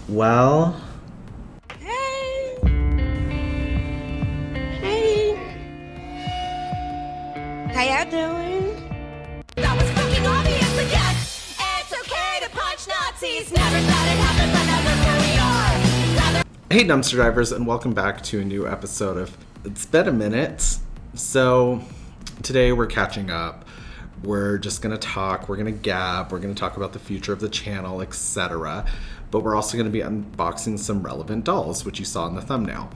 Well, Hey! Hey! How y'all doing? That was fucking obvious again. It's okay to punch Nazis. Never thought it happened, but now look where we are. hey dumpster divers, and welcome back to a new episode of It's Been a Minute. So today we're catching up. We're just gonna talk, we're gonna gab, we're gonna talk about the future of the channel, etc. But we're also gonna be unboxing some relevant dolls, which you saw in the thumbnail.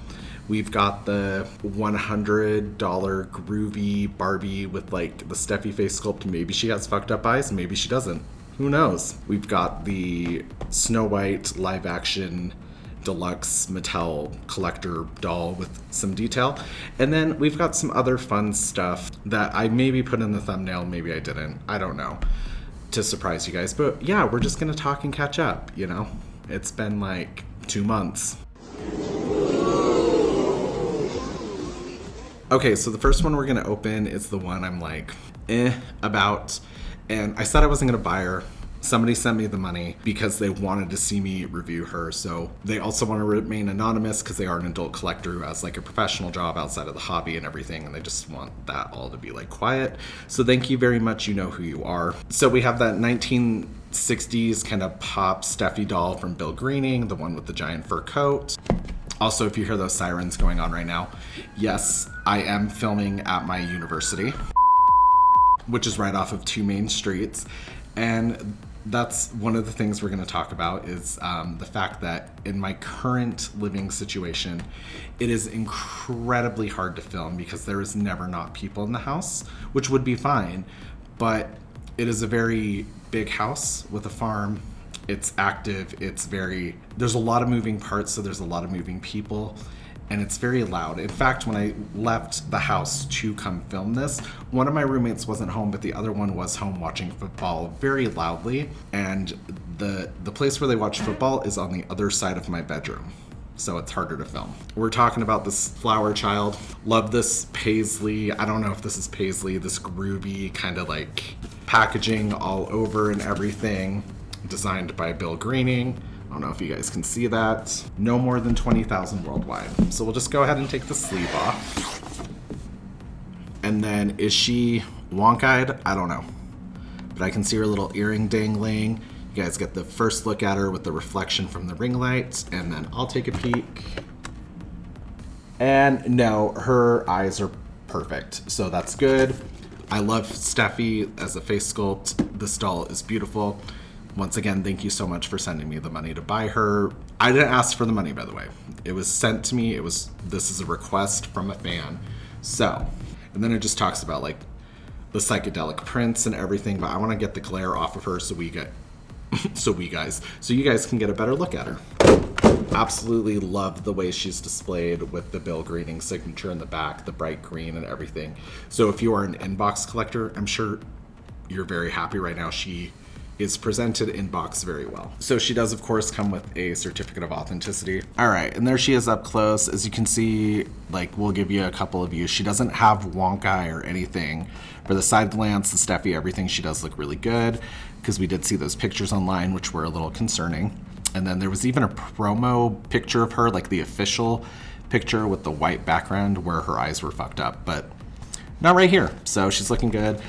We've got the $100 groovy Barbie with like the Steffi face sculpt. Maybe she has fucked up eyes, maybe she doesn't. Who knows? We've got the Snow White live action deluxe Mattel collector doll with some detail. And then we've got some other fun stuff that I maybe put in the thumbnail, maybe I didn't. I don't know. To surprise you guys. But yeah, we're just gonna talk and catch up, you know? It's been like 2 months. Okay, so the first one we're gonna open is the one I'm like, about. And I said I wasn't gonna buy her. Somebody sent me the money because they wanted to see me review her. So they also want to remain anonymous because they are an adult collector who has like a professional job outside of the hobby and everything. And they just want that all to be like quiet. So thank you very much. You know who you are. So we have that 1960s kind of pop Steffi doll from Bill Greening, the one with the giant fur coat. Also, if you hear those sirens going on right now, yes, I am filming at my university, which is right off of 2 main streets. And that's one of the things we're going to talk about is the fact that in my current living situation, it is incredibly hard to film because there is never not people in the house, which would be fine. But it is a very big house with a farm. It's active. There's a lot of moving parts, so there's a lot of moving people. And it's very loud. In fact, when I left the house to come film this, one of my roommates wasn't home, but the other one was home watching football very loudly. And the place where they watch football is on the other side of my bedroom. So it's harder to film. We're talking about this flower child. Love this paisley. I don't know if this is paisley, this groovy kind of like packaging all over and everything. Designed by Bill Greening. I don't know if you guys can see that. No more than 20,000 worldwide. So we'll just go ahead and take the sleeve off. And then is she wonk-eyed? I don't know. But I can see her little earring dangling. You guys get the first look at her with the reflection from the ring lights. And then I'll take a peek. And no, her eyes are perfect. So that's good. I love Steffi as a face sculpt. This doll is beautiful. Once again, thank you so much for sending me the money to buy her. I didn't ask for the money, by the way. It was sent to me. This is a request from a fan. So, and then it just talks about like the psychedelic prints and everything, but I want to get the glare off of her so you guys can get a better look at her. Absolutely love the way she's displayed with the Bill Greening signature in the back, the bright green and everything. So if you are an inbox collector, I'm sure you're very happy right now. She is presented in box very well. So she does, of course, come with a certificate of authenticity. All right, and there she is up close. As you can see, like, we'll give you a couple of views. She doesn't have wonk eye or anything. For the side glance, the Steffi, everything, she does look really good because we did see those pictures online, which were a little concerning. And then there was even a promo picture of her, like the official picture with the white background where her eyes were fucked up, but not right here. So she's looking good.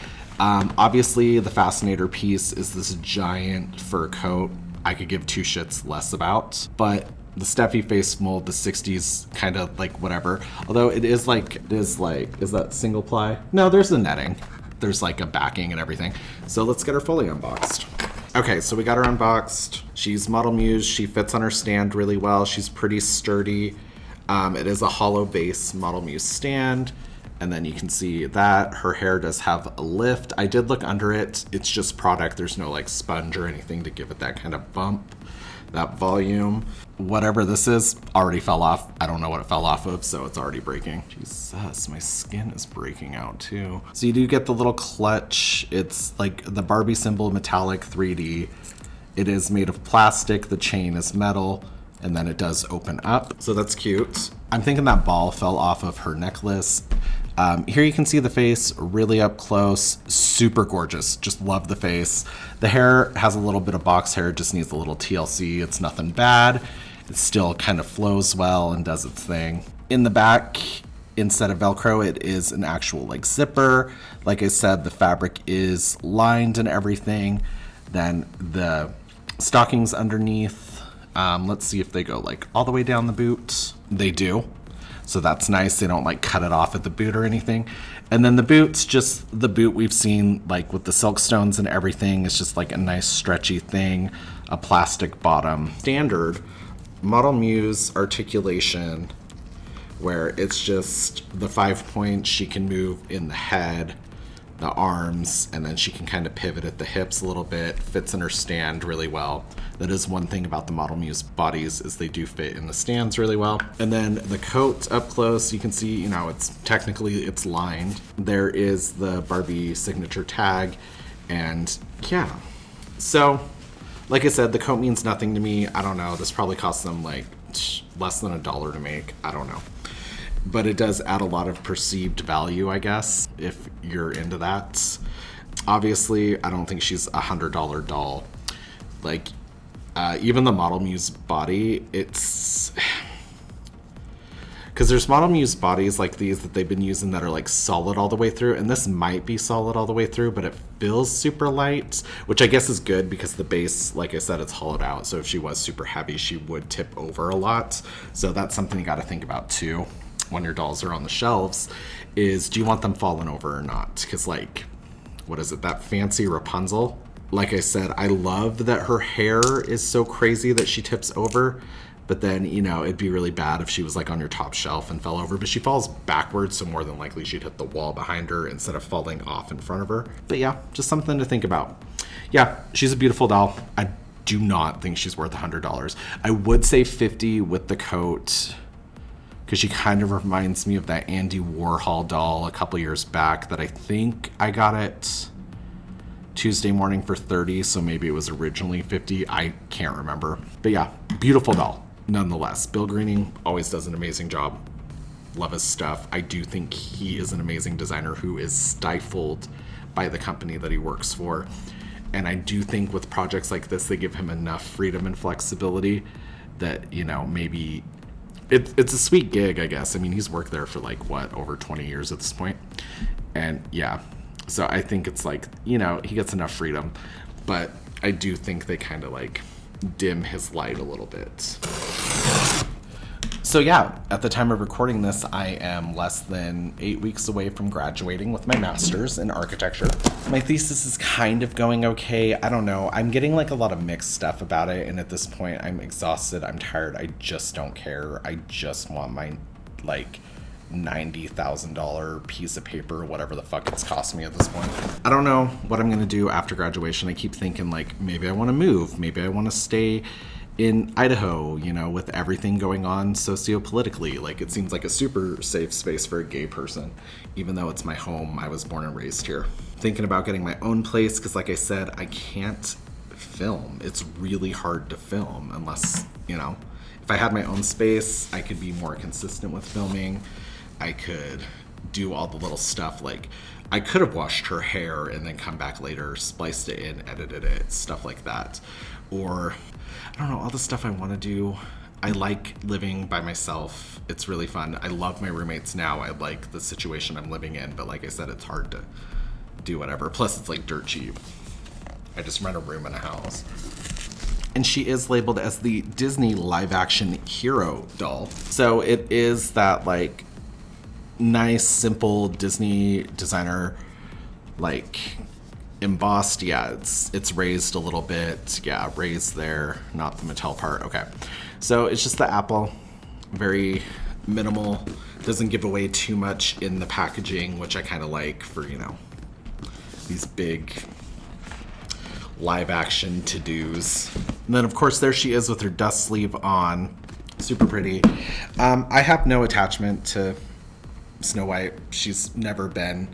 Obviously, the fascinator piece is this giant fur coat I could give 2 shits less about, but the Steffi face mold, the 60s kind of like whatever. Although is that single ply? No, there's the netting. There's like a backing and everything. So let's get her fully unboxed. Okay, so we got her unboxed. She's Model Muse. She fits on her stand really well. She's pretty sturdy. It is a hollow base Model Muse stand. And then you can see that her hair does have a lift. I did look under it. It's just product. There's no like sponge or anything to give it that kind of bump, that volume. Whatever this is already fell off. I don't know what it fell off of, so it's already breaking. Jesus, my skin is breaking out too. So you do get the little clutch. It's like the Barbie symbol, metallic 3D. It is made of plastic. The chain is metal. And then it does open up. So that's cute. I'm thinking that ball fell off of her necklace. Here you can see the face really up close, super gorgeous. Just love the face. The hair has a little bit of box hair, just needs a little TLC. It's nothing bad. It still kind of flows well and does its thing. In the back, instead of Velcro, it is an actual like zipper. Like I said, the fabric is lined and everything. Then the stockings underneath, let's see if they go like all the way down the boot. They do. So that's nice. They don't like cut it off at the boot or anything. And then the boot's just the boot we've seen like with the silk stones and everything. It's just like a nice stretchy thing, a plastic bottom. Standard Model Muse articulation, where it's just the 5 points. She can move in the head, the arms, and then she can kind of pivot at the hips a little bit. Fits in her stand really well. That is one thing about the Model Muse bodies, is they do fit in the stands really well. And then the coat up close, you can see, you know, it's lined. There is the Barbie signature tag, and yeah. So, like I said, the coat means nothing to me. I don't know. This probably cost them like less than $1 to make. I don't know. But it does add a lot of perceived value, I guess, if you're into that. Obviously, I don't think she's a $100 doll. Like, even the Model Muse body, it's... Because there's Model Muse bodies like these that they've been using that are like solid all the way through, and this might be solid all the way through, but it feels super light, which I guess is good because the base, like I said, it's hollowed out, so if she was super heavy, she would tip over a lot. So that's something you got to think about too when your dolls are on the shelves, is do you want them falling over or not? Because like, what is it, that fancy Rapunzel? Like I said, I love that her hair is so crazy that she tips over, but then, you know, it'd be really bad if she was like on your top shelf and fell over, but she falls backwards, so more than likely she'd hit the wall behind her instead of falling off in front of her. But yeah, just something to think about. Yeah, she's a beautiful doll. I do not think she's worth $100. I would say $50 with the coat, because she kind of reminds me of that Andy Warhol doll a couple years back that I think I got it Tuesday morning for $30, so maybe it was originally $50. I can't remember. But yeah, beautiful doll nonetheless. Bill Greening always does an amazing job. Love his stuff. I do think he is an amazing designer who is stifled by the company that he works for. And I do think with projects like this, they give him enough freedom and flexibility that, you know, maybe it's a sweet gig, I guess. I mean, he's worked there for like, what, over 20 years at this point. And yeah, so I think it's like, you know, he gets enough freedom, but I do think they kind of like dim his light a little bit. So yeah, at the time of recording this, I am less than 8 weeks away from graduating with my master's in architecture. My thesis is kind of going okay. I don't know. I'm getting like a lot of mixed stuff about it, and at this point, I'm exhausted. I'm tired. I just don't care. I just want my like $90,000 piece of paper, whatever the fuck it's cost me at this point. I don't know what I'm gonna do after graduation. I keep thinking like maybe I want to move. Maybe I want to stay in Idaho, you know, with everything going on sociopolitically. Like, it seems like a super safe space for a gay person, even though it's my home. I was born and raised here. Thinking about getting my own place, because like I said, I can't film. It's really hard to film unless, you know, if I had my own space, I could be more consistent with filming. I could do all the little stuff, like I could have washed her hair and then come back later, spliced it in, edited it, stuff like that. Or, I don't know, all the stuff I want to do. I like living by myself. It's really fun. I love my roommates now. I like the situation I'm living in, but like I said, it's hard to do whatever. Plus, it's like dirt cheap. I just rent a room in a house. And she is labeled as the Disney live-action hero doll. So it is that like nice, simple Disney designer, like embossed. Yeah, it's raised a little bit. Yeah, raised there, not the Mattel part. Okay, so it's just the apple, very minimal, doesn't give away too much in the packaging, which I kind of like for, you know, these big live action to-dos. And then of course there she is with her dust sleeve on, super pretty. I have no attachment to Snow White. She's never been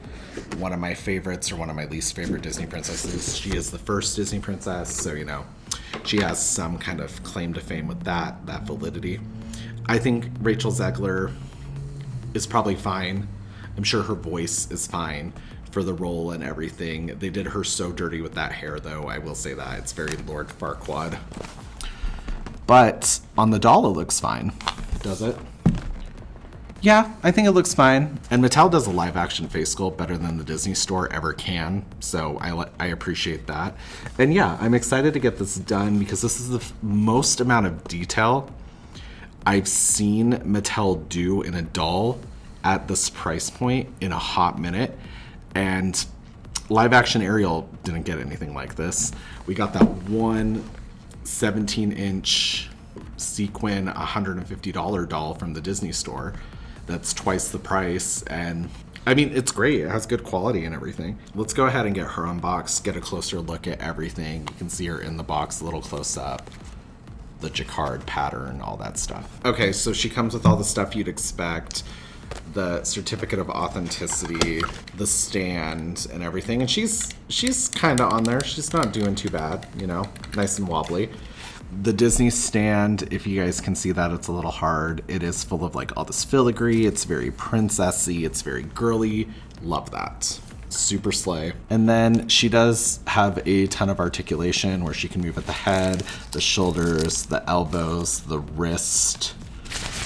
one of my favorites or one of my least favorite Disney princesses. She is the first Disney princess, so, you know, she has some kind of claim to fame with that validity. I think Rachel Zegler is probably fine. I'm sure her voice is fine for the role and everything. They did her so dirty with that hair, though. I will say that. It's very Lord Farquaad. But on the doll, it looks fine. Does it? Yeah, I think it looks fine. And Mattel does a live action face sculpt better than the Disney store ever can. So I appreciate that. And yeah, I'm excited to get this done because this is the most amount of detail I've seen Mattel do in a doll at this price point in a hot minute. And live action Ariel didn't get anything like this. We got that one 17-inch sequin $150 doll from the Disney store. That's twice the price, and I mean, it's great. It has good quality and everything. Let's go ahead and get her unboxed, get a closer look at everything. You can see her in the box a little close up, the jacquard pattern, all that stuff. Okay, so she comes with all the stuff you'd expect, the certificate of authenticity, the stand, and everything. And she's kind of on there. She's not doing too bad, you know, nice and wobbly. The Disney stand, if you guys can see that, it's a little hard. It is full of like all this filigree. It's very princessy. It's very girly. Love that. Super slay. And then she does have a ton of articulation where she can move at the head, the shoulders, the elbows, the wrist.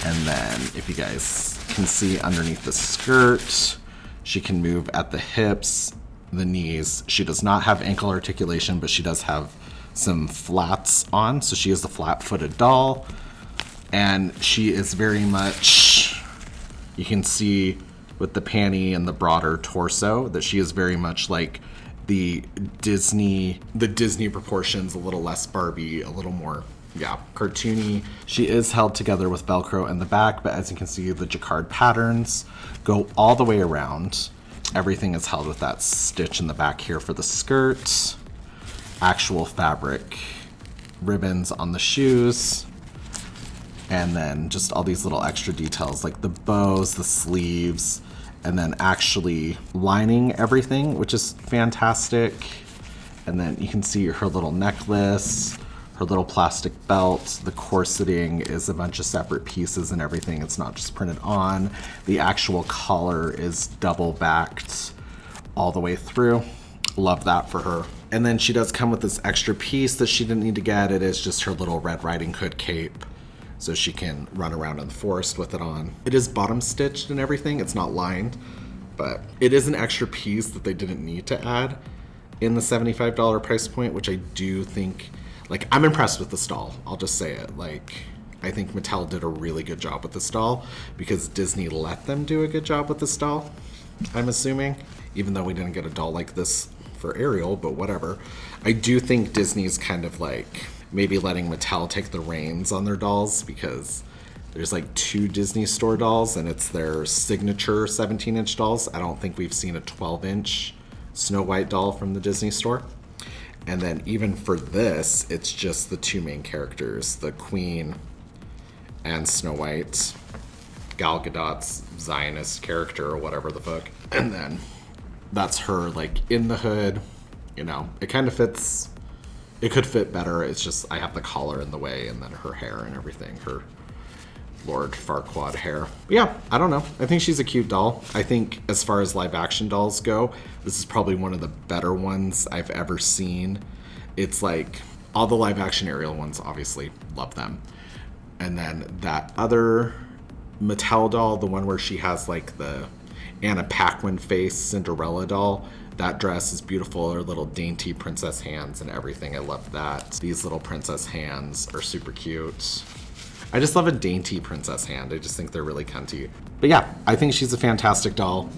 And then if you guys can see underneath the skirt, she can move at the hips, the knees. She does not have ankle articulation, but she does have some flats on, so she is the flat-footed doll, and she is very much, you can see with the panty and the broader torso that she is very much like the Disney proportions, a little less Barbie, a little more, yeah, cartoony. She is held together with Velcro in the back, but as you can see, the jacquard patterns go all the way around. Everything is held with that stitch in the back here for the skirt. Actual fabric ribbons on the shoes, and then just all these little extra details like the bows, the sleeves, and then actually lining everything, which is fantastic. And then you can see her little necklace, her little plastic belt. The corseting is a bunch of separate pieces and everything. It's not just printed on. The actual collar is double backed all the way through. Love that for her. And then she does come with this extra piece that she didn't need to get. It is just her little Red Riding Hood cape, so she can run around in the forest with it on. It is bottom stitched and everything. It's not lined, but it is an extra piece that they didn't need to add in the $75 price point, which I do think, like, I'm impressed with this doll. I'll just say it. Like, I think Mattel did a really good job with this doll because Disney let them do a good job with this doll, I'm assuming, even though we didn't get a doll like this for Ariel, but whatever. I do think Disney's kind of like maybe letting Mattel take the reins on their dolls because there's like 2 Disney store dolls and it's their signature 17-inch dolls. I don't think we've seen a 12-inch Snow White doll from the Disney store. And then even for this, it's just the 2 main characters, the Queen and Snow White, Gal Gadot's Zionist character or whatever the fuck. And then that's her like in the hood, you know, it kind of fits. It could fit better. It's just I have the collar in the way and then her hair and everything, her Lord Farquaad hair. But yeah, I don't know. I think she's a cute doll. I think as far as live action dolls go, this is probably one of the better ones I've ever seen. It's like all the live action Ariel ones, obviously, love them. And then that other Mattel doll, the one where she has like the Anna Paquin face Cinderella doll. That dress is beautiful. Her little dainty princess hands and everything. I love that. These little princess hands are super cute. I just love a dainty princess hand. I just think they're really cunty. But yeah, I think she's a fantastic doll.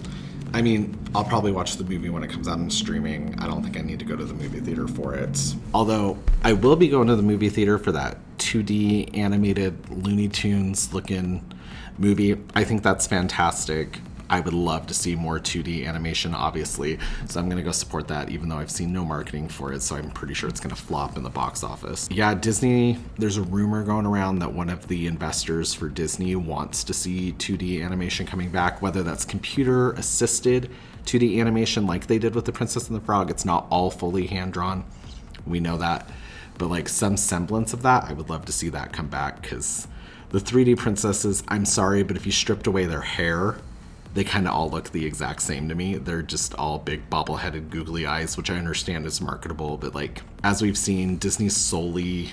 I mean, I'll probably watch the movie when it comes out on streaming. I don't think I need to go to the movie theater for it. Although I will be going to the movie theater for that 2D animated Looney Tunes looking movie. I think that's fantastic. I would love to see more 2D animation, obviously, so I'm going to go support that, even though I've seen no marketing for it, so I'm pretty sure it's going to flop in the box office. Yeah, Disney, there's a rumor going around that one of the investors for Disney wants to see 2D animation coming back, whether that's computer-assisted 2D animation like they did with The Princess and the Frog. It's not all fully hand-drawn, we know that, but like some semblance of that, I would love to see that come back, because the 3D princesses, I'm sorry, but if you stripped away their hair, they kind of all look the exact same to me. They're just all big bobble-headed googly eyes, which I understand is marketable, but like, as we've seen, Disney's solely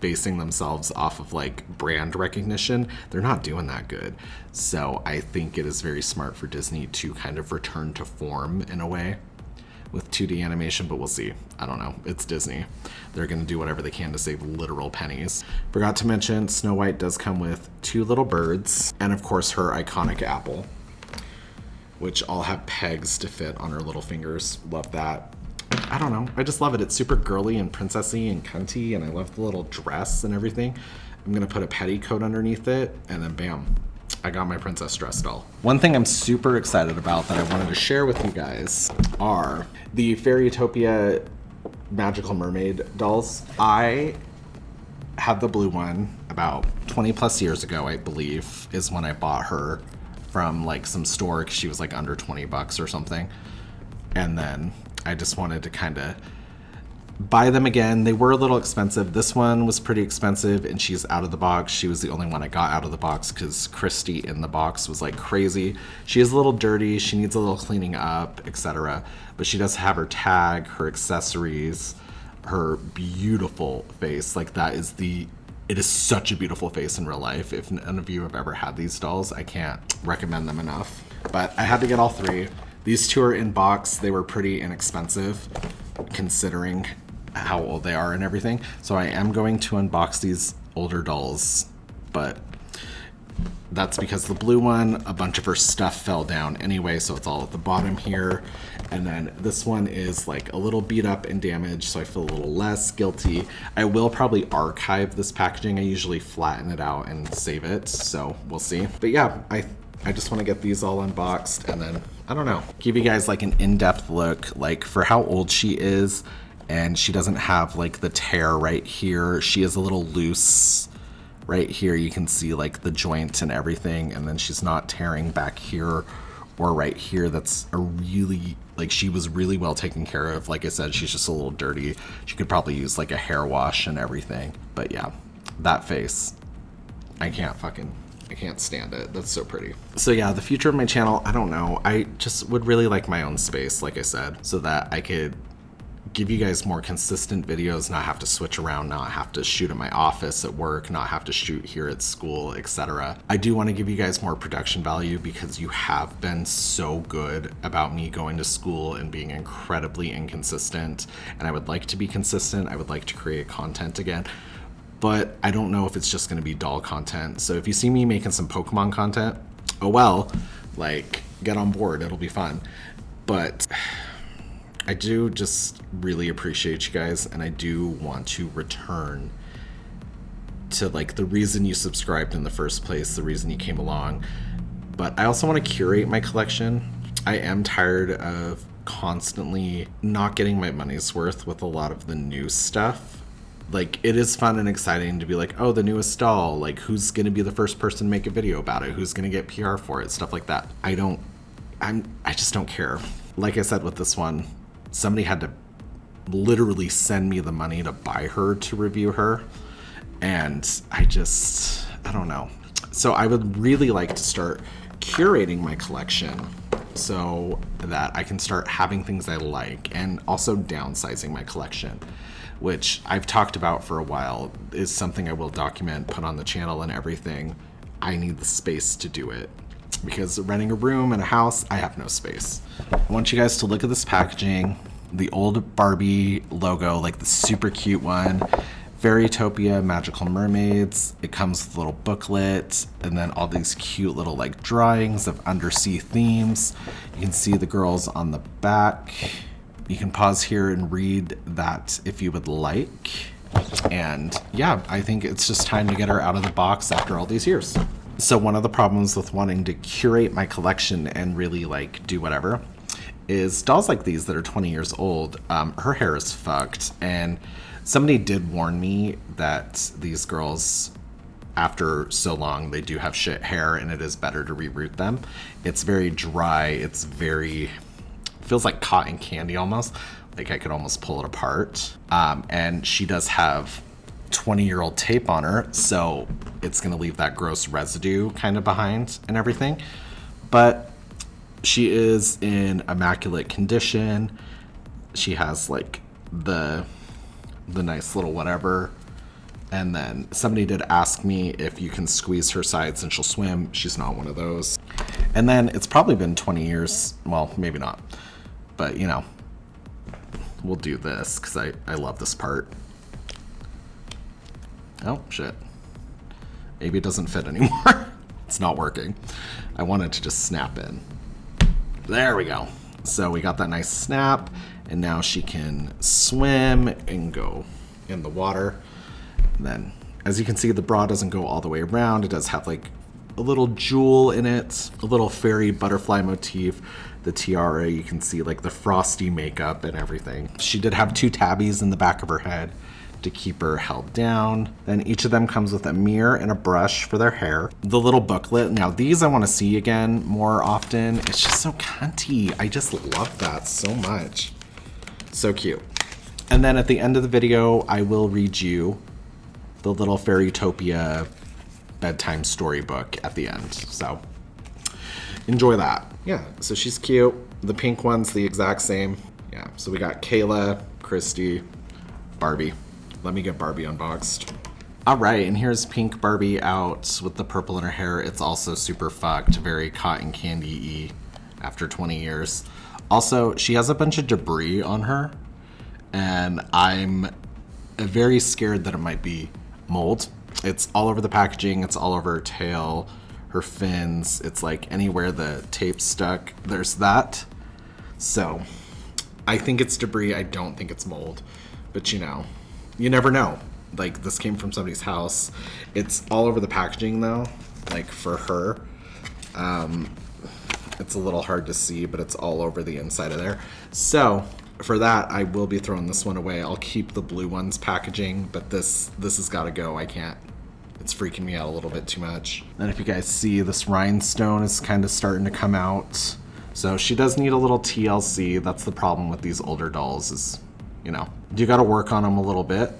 basing themselves off of like brand recognition. They're not doing that good. So I think it is very smart for Disney to kind of return to form in a way with 2D animation, but we'll see. I don't know. It's Disney. They're going to do whatever they can to save literal pennies. Forgot to mention, Snow White does come with 2 little birds, and of course her iconic apple, which all have pegs to fit on her little fingers. Love that. I don't know. I just love it. It's super girly and princessy and cunty, and I love the little dress and everything. I'm going to put a petticoat underneath it, and then bam, I got my princess dress doll. One thing I'm super excited about that I wanted to share with you guys are the Fairytopia Magical Mermaid dolls. I had the blue one about 20 plus years ago, I believe, is when I bought her from like some store, 'cause she was like under 20 bucks or something. And then I just wanted to kind of buy them again. They were a little expensive. This one was pretty expensive, and she's out of the box. She was the only one I got out of the box because Christy in the box was like crazy. She is a little dirty. She needs a little cleaning up, etc. But she does have her tag, her accessories, her beautiful face. Like that is it is such a beautiful face in real life. If none of you have ever had these dolls, I can't recommend them enough. But I had to get all 3. These 2 are in box. They were pretty inexpensive considering how old they are and everything. So I am going to unbox these older dolls, but that's because the blue one, a bunch of her stuff fell down anyway, so it's all at the bottom here. And then this one is like a little beat up and damaged, so I feel a little less guilty. I will probably archive this packaging. I usually flatten it out and save it, so we'll see. But yeah, I just want to get these all unboxed and then, I don't know, give you guys like an in-depth look, like for how old she is. And she doesn't have like the tear right here. She is a little loose right here. You can see like the joint and everything. And then she's not tearing back here or right here. That's a really, like, she was really well taken care of. Like I said, she's just a little dirty. She could probably use like a hair wash and everything. But yeah, that face, I can't stand it. That's so pretty. So yeah, the future of my channel, I don't know. I just would really like my own space, like I said, so that I could give you guys more consistent videos, not have to switch around, not have to shoot at my office at work, not have to shoot here at school, etc. I do want to give you guys more production value because you have been so good about me going to school and being incredibly inconsistent. And I would like to be consistent. I would like to create content again. But I don't know if it's just going to be doll content. So if you see me making some Pokemon content, oh well, like, get on board. It'll be fun. But I do just really appreciate you guys, and I do want to return to like the reason you subscribed in the first place, the reason you came along. But I also want to curate my collection. I am tired of constantly not getting my money's worth with a lot of the new stuff. Like, it is fun and exciting to be like, oh, the newest doll, like, who's gonna be the first person to make a video about it, who's gonna get PR for it, stuff like that. I just don't care. Like I said with this one, somebody had to literally send me the money to buy her to review her, and I don't know. So I would really like to start curating my collection so that I can start having things I like, and also downsizing my collection, which I've talked about for a while, is something I will document, put on the channel and everything. I need the space to do it because renting a room in a house, I have no space. I want you guys to look at this packaging, the old Barbie logo, like the super cute one, Fairytopia Magical Mermaids. It comes with a little booklet and then all these cute little like drawings of undersea themes. You can see the girls on the back. You can pause here and read that if you would like. And yeah, I think it's just time to get her out of the box after all these years. So one of the problems with wanting to curate my collection and really like do whatever is dolls like these that are 20 years old. Her hair is fucked, and somebody did warn me that these girls, after so long, they do have shit hair, and it is better to reroot them. It's very dry. It's very, feels like cotton candy almost. Like I could almost pull it apart. And she does have 20-year-old tape on her, so it's gonna leave that gross residue kind of behind and everything. But She is in immaculate condition. She has like the nice little whatever. And then somebody did ask me if you can squeeze her sides and she'll swim. She's not one of those. And then it's probably been 20 years. Well, maybe not. But, you know, we'll do this because I love this part. Oh, shit. Maybe it doesn't fit anymore. It's not working. I want it to just snap in. There we go. So we got that nice snap. And now she can swim and go in the water. And then, as you can see, the bra doesn't go all the way around. It does have like a little jewel in it, a little fairy butterfly motif. The tiara, you can see like the frosty makeup and everything. She did have 2 tabbies in the back of her head to keep her held down. Then each of them comes with a mirror and a brush for their hair. The little booklet. Now these I want to see again more often. It's just so cunty. I just love that so much. So cute. And then at the end of the video, I will read you the little Fairytopia bedtime storybook at the end. So enjoy that. Yeah, so she's cute. The pink one's the exact same. Yeah, so we got Kayla, Christy, Barbie. Let me get Barbie unboxed. All right, and here's pink Barbie out with the purple in her hair. It's also super fucked, very cotton candy-y after 20 years. Also, she has a bunch of debris on her, and I'm very scared that it might be mold. It's all over the packaging. It's all over her tail, her fins. It's like anywhere the tape's stuck, there's that. So I think it's debris. I don't think it's mold. But you know, you never know. Like, this came from somebody's house. It's all over the packaging though, like for her. It's a little hard to see, but it's all over the inside of there. So for that, I will be throwing this one away. I'll keep the blue one's packaging, but this has got to go. I can't. It's freaking me out a little bit too much. And if you guys see, this rhinestone is kind of starting to come out. So she does need a little TLC. That's the problem with these older dolls is, you know, you got to work on them a little bit.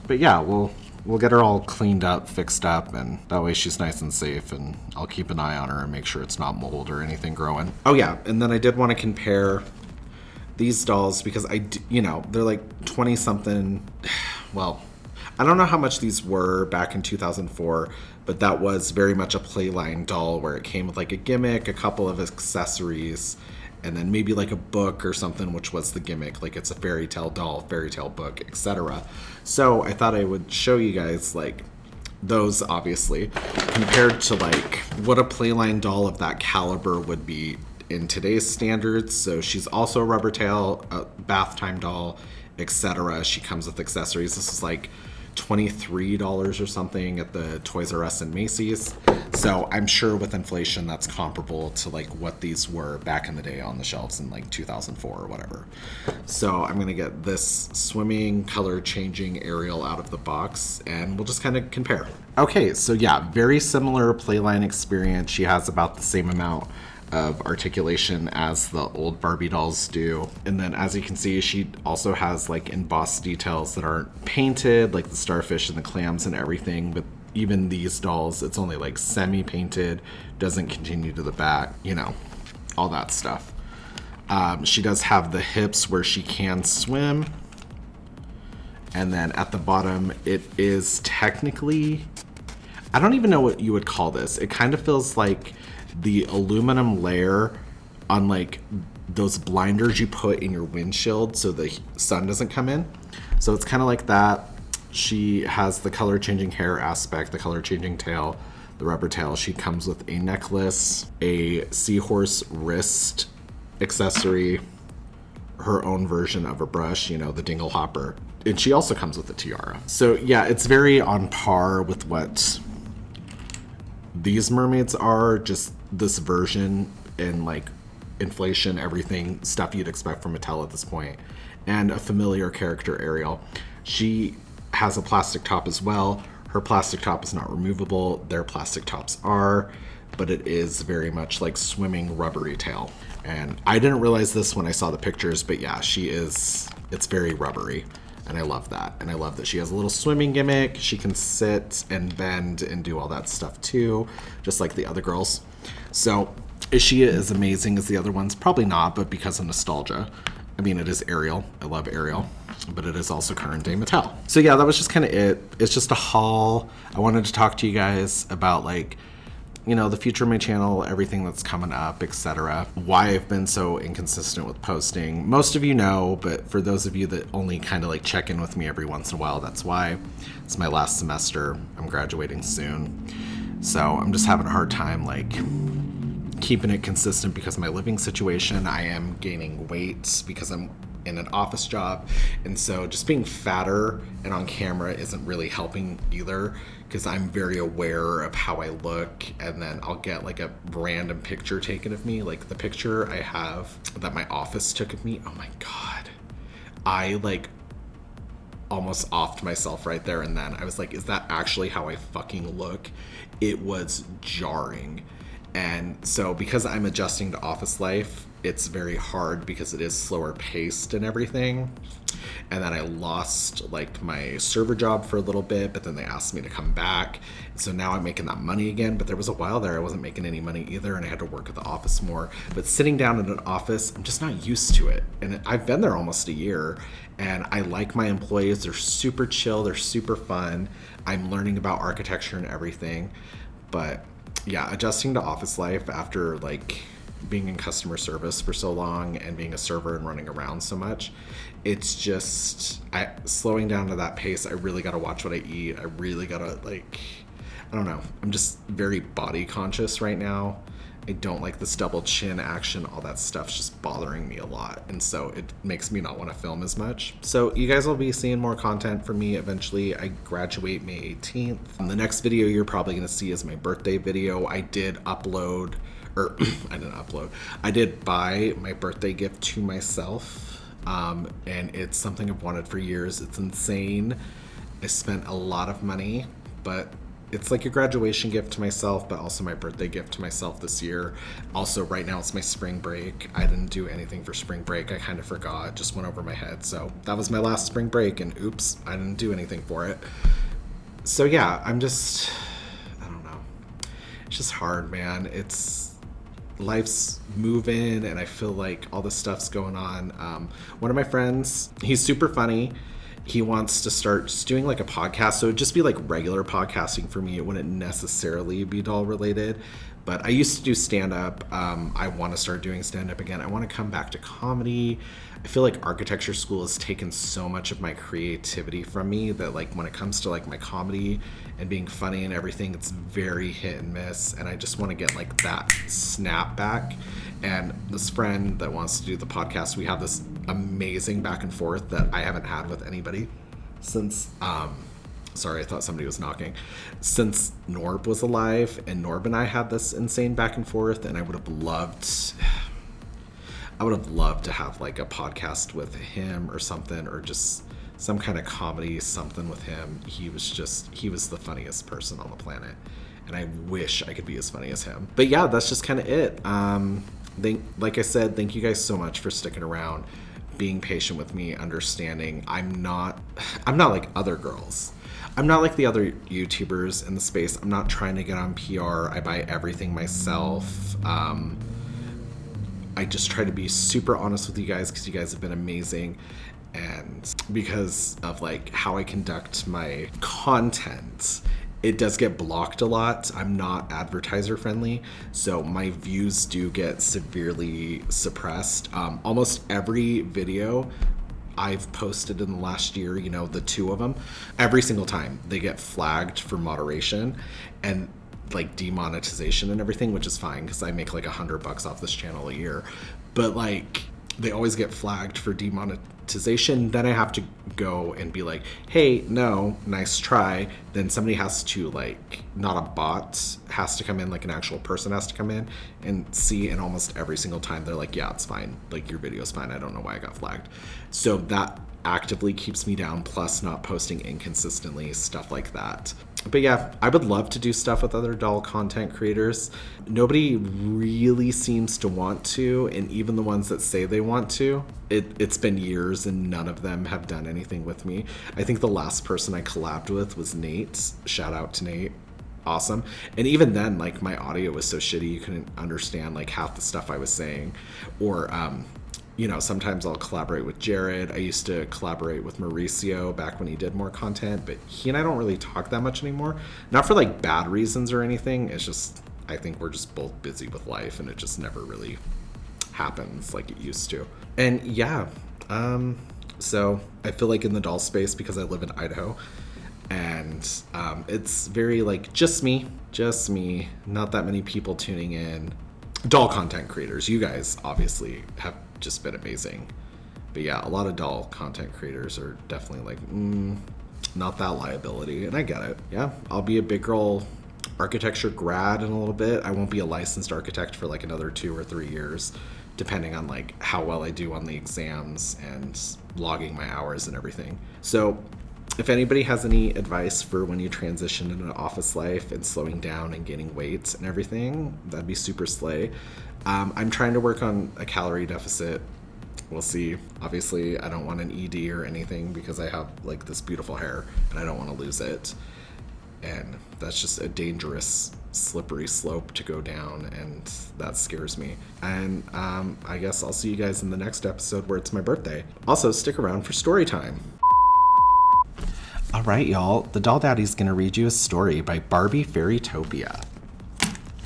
But yeah, we'll get her all cleaned up, fixed up, and that way she's nice and safe, and I'll keep an eye on her and make sure it's not mold or anything growing. Oh yeah, and then I did want to compare these dolls because you know, they're like 20 something. Well, I don't know how much these were back in 2004, but that was very much a playline doll where it came with like a gimmick, a couple of accessories, and then maybe like a book or something, which was the gimmick, like it's a fairy tale doll, fairy tale book, etc. So I thought I would show you guys like those, obviously, compared to like what a playline doll of that caliber would be in today's standards. So she's also a rubber tail, a bath time doll, etc. She comes with accessories. This is like $23 or something at the Toys R Us and Macy's. So I'm sure with inflation that's comparable to like what these were back in the day on the shelves in like 2004 or whatever. So I'm gonna get this swimming color changing Ariel out of the box and we'll just kind of compare. Okay, so yeah, very similar playline experience. She has about the same amount of articulation as the old Barbie dolls do. And then as you can see, she also has like embossed details that aren't painted, like the starfish and the clams and everything. But even these dolls, it's only like semi-painted, doesn't continue to the back, you know, all that stuff. She does have the hips where she can swim. And then at the bottom, it is technically, I don't even know what you would call this. It kind of feels like the aluminum layer on like those blinders you put in your windshield so the sun doesn't come in. So it's kind of like that. She has the color changing hair aspect, the color changing tail, the rubber tail. She comes with a necklace, a seahorse wrist accessory, her own version of a brush, you know, the dingle hopper. And she also comes with a tiara. So yeah, it's very on par with what these mermaids are, just this version and like inflation, everything, stuff you'd expect from Mattel at this point, and a familiar character, Ariel. She has a plastic top as well. Her plastic top is not removable. Their plastic tops are, but it is very much like swimming rubbery tail. And I didn't realize this when I saw the pictures, but yeah, she is, it's very rubbery. And I love that. And I love that she has a little swimming gimmick. She can sit and bend and do all that stuff too, just like the other girls. So Is she as amazing as the other ones? Probably not, but because of nostalgia. I mean, it is Ariel. I love Ariel, but it is also current day Mattel. So yeah, that was just kind of it. It's just a haul. I wanted to talk to you guys about like, you know, the future of my channel, everything that's coming up, etc. Why I've been so inconsistent with posting. Most of you know, but for those of you that only kind of like check in with me every once in a while, that's why. It's my last semester. I'm graduating soon. So I'm just having a hard time like keeping it consistent because of my living situation. I am gaining weight because I'm in an office job, and so just being fatter and on camera isn't really helping either, because I'm very aware of how I look, and then I'll get like a random picture taken of me, like the picture I have that my office took of me. Oh my god, I like almost offed myself right there and then. I was like, is that actually how I fucking look? It was jarring. And so because I'm adjusting to office life, it's very hard because it is slower paced and everything. And then I lost like my server job for a little bit, but then they asked me to come back. So now I'm making that money again, but there was a while there I wasn't making any money either, and I had to work at the office more. But sitting down in an office, I'm just not used to it. And I've been there almost a year, and I like my employees. They're super chill, they're super fun. I'm learning about architecture and everything. But yeah, adjusting to office life after like being in customer service for so long and being a server and running around so much, it's just slowing down to that pace. I really got to watch what I eat. I really got to like, I don't know. I'm just very body conscious right now. I don't like this double chin action. All that stuff's just bothering me a lot. And so it makes me not want to film as much. So you guys will be seeing more content from me eventually. I graduate May 18th. And the next video you're probably going to see is my birthday video. I did upload, or I didn't upload. I did buy my birthday gift to myself. And it's something I've wanted for years. It's insane. I spent a lot of money, but it's like a graduation gift to myself, but also my birthday gift to myself this year. Also, right now it's my spring break. I didn't do anything for spring break. I kind of forgot. It just went over my head. So that was my last spring break, and oops, I didn't do anything for it. So yeah, I don't know. It's just hard, man. Life's moving, and I feel like all this stuff's going on. One of my friends, he's super funny. He wants to start just doing like a podcast. So it'd just be like regular podcasting for me. It wouldn't necessarily be doll related, but I used to do stand-up. I want to start doing stand-up again. I want to come back to comedy. I feel like architecture school has taken so much of my creativity from me that like when it comes to like my comedy and being funny and everything, it's very hit and miss. And I just want to get like that snap back. And this friend that wants to do the podcast, we have this amazing back and forth that I haven't had with anybody since, sorry, I thought somebody was knocking. Since Norb was alive, and Norb and I had this insane back and forth, and I would have loved to have like a podcast with him or something, or just some kind of comedy, something with him. He was the funniest person on the planet, and I wish I could be as funny as him. But yeah, that's just kind of it. Like I said, thank you guys so much for sticking around, being patient with me, understanding. I'm not like other girls. I'm not like the other YouTubers in the space. I'm not trying to get on PR. I buy everything myself. I just try to be super honest with you guys because you guys have been amazing. And because of like how I conduct my content, it does get blocked a lot. I'm not advertiser friendly, so my views do get severely suppressed. Almost every video I've posted in the last year, you know, the two of them, every single time they get flagged for moderation and like demonetization and everything, which is fine because I make like $100 off this channel a year. But like they always get flagged for demonetization. Then I have to go and be like, hey, no, nice try. Then somebody has to like, not a bot has to come in, like an actual person has to come in and see. And almost every single time they're like, yeah, it's fine. Like your video's fine. I don't know why I got flagged. So that actively keeps me down, plus not posting inconsistently, stuff like that. But yeah, I would love to do stuff with other doll content creators. Nobody really seems to want to, and even the ones that say they want to, it's been years and none of them have done anything with me. I think the last person I collabed with was Nate. Shout out to Nate. awesome. And even then, like, my audio was so shitty you couldn't understand like half the stuff I was saying. Or you know, sometimes I'll collaborate with Jared. I used to collaborate with Mauricio back when he did more content, but he and I don't really talk that much anymore. Not for like bad reasons or anything. It's just, I think we're just both busy with life and it just never really happens like it used to. And yeah, so I feel like in the doll space, because I live in Idaho, and it's very like just me, not that many people tuning in. Doll content creators, you guys obviously have just been amazing. But yeah, a lot of doll content creators are definitely like, not that liability, and I get it. Yeah, I'll be a big girl architecture grad in a little bit. I won't be a licensed architect for like another 2 or 3 years, depending on like how well I do on the exams and logging my hours and everything. So if anybody has any advice for when you transition into office life and slowing down and gaining weight and everything, that'd be super slay. I'm trying to work on a calorie deficit. We'll see. Obviously, I don't want an ED or anything because I have like this beautiful hair and I don't want to lose it. And that's just a dangerous, slippery slope to go down, and that scares me. And I guess I'll see you guys in the next episode where it's my birthday. Also, stick around for story time. All right, y'all. The Doll Daddy's gonna read you a story by Barbie Fairytopia.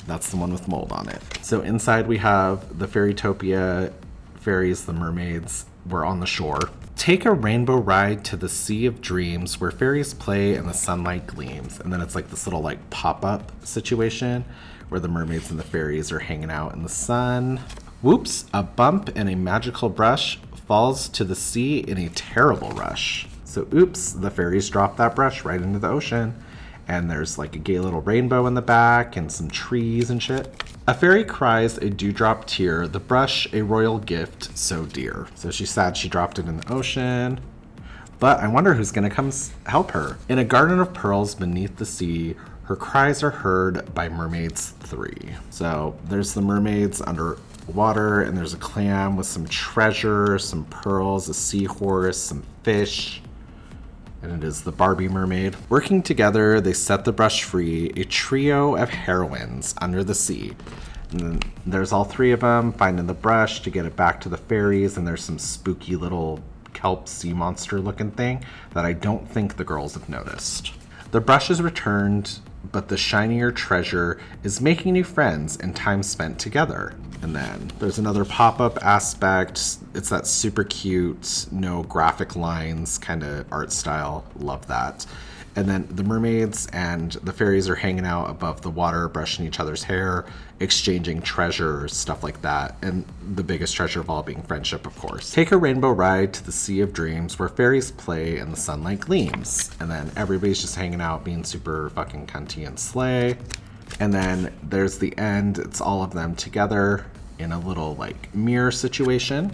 That's the one with mold on it. So inside we have the Fairytopia fairies, the mermaids. We're on the shore. Take a rainbow ride to the sea of dreams where fairies play and the sunlight gleams. And then it's like this little like pop-up situation where the mermaids and the fairies are hanging out in the sun. Whoops, a bump and a magical brush falls to the sea in a terrible rush. So oops, the fairies drop that brush right into the ocean. And there's like a gay little rainbow in the back and some trees and shit. A fairy cries a dewdrop tear, the brush a royal gift so dear. So she's sad she dropped it in the ocean. But I wonder who's gonna come help her. In a garden of pearls beneath the sea, her cries are heard by mermaids 3. So there's the mermaids underwater, and there's a clam with some treasure, some pearls, a seahorse, some fish. And it is the Barbie mermaid. Working together, they set the brush free, a trio of heroines under the sea. And then there's all 3 of them finding the brush to get it back to the fairies, and there's some spooky little kelp sea monster looking thing that I don't think the girls have noticed. The brush is returned, but the shinier treasure is making new friends and time spent together. And then there's another pop-up aspect. It's that super cute, no graphic lines kind of art style. Love that. And then the mermaids and the fairies are hanging out above the water, brushing each other's hair, exchanging treasures, stuff like that. And the biggest treasure of all being friendship, of course. Take a rainbow ride to the sea of dreams where fairies play and the sunlight gleams. And then everybody's just hanging out, being super fucking cunty and slay. And then there's the end. It's all of them together in a little like mirror situation.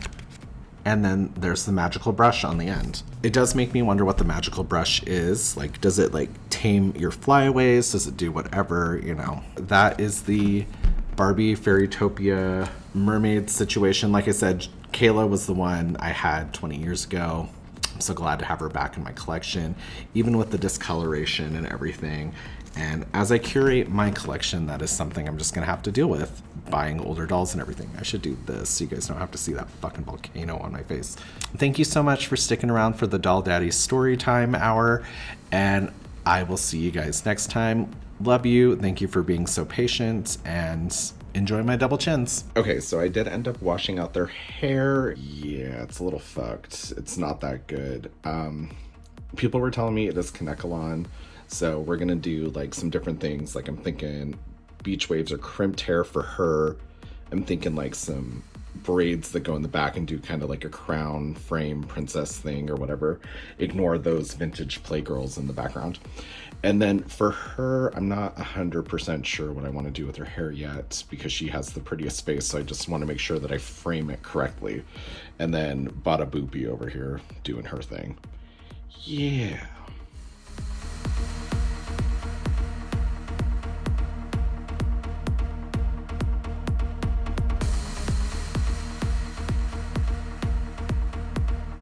And then there's the magical brush on the end. It does make me wonder what the magical brush is. Like, does it like tame your flyaways? Does it do whatever, you know? That is the Barbie Fairytopia mermaid situation. Like I said, Kayla was the one I had 20 years ago. I'm so glad to have her back in my collection, even with the discoloration and everything. And as I curate my collection, that is something I'm just gonna have to deal with, buying older dolls and everything. I should do this so you guys don't have to see that fucking volcano on my face. Thank you so much for sticking around for the Doll Daddy story time hour, and I will see you guys next time. Love you. Thank you for being so patient, and enjoy my double chins. Okay, so I did end up washing out their hair. Yeah, it's a little fucked. It's not that good. People were telling me it is Kanekalon. So we're gonna do like some different things. Like I'm thinking beach waves or crimped hair for her. I'm thinking like some braids that go in the back and do kind of like a crown frame princess thing or whatever. Ignore those vintage playgirls in the background. And then for her, I'm not 100% sure what I want to do with her hair yet because she has the prettiest face. So I just want to make sure that I frame it correctly. And then Bada Boopy over here doing her thing. Yeah.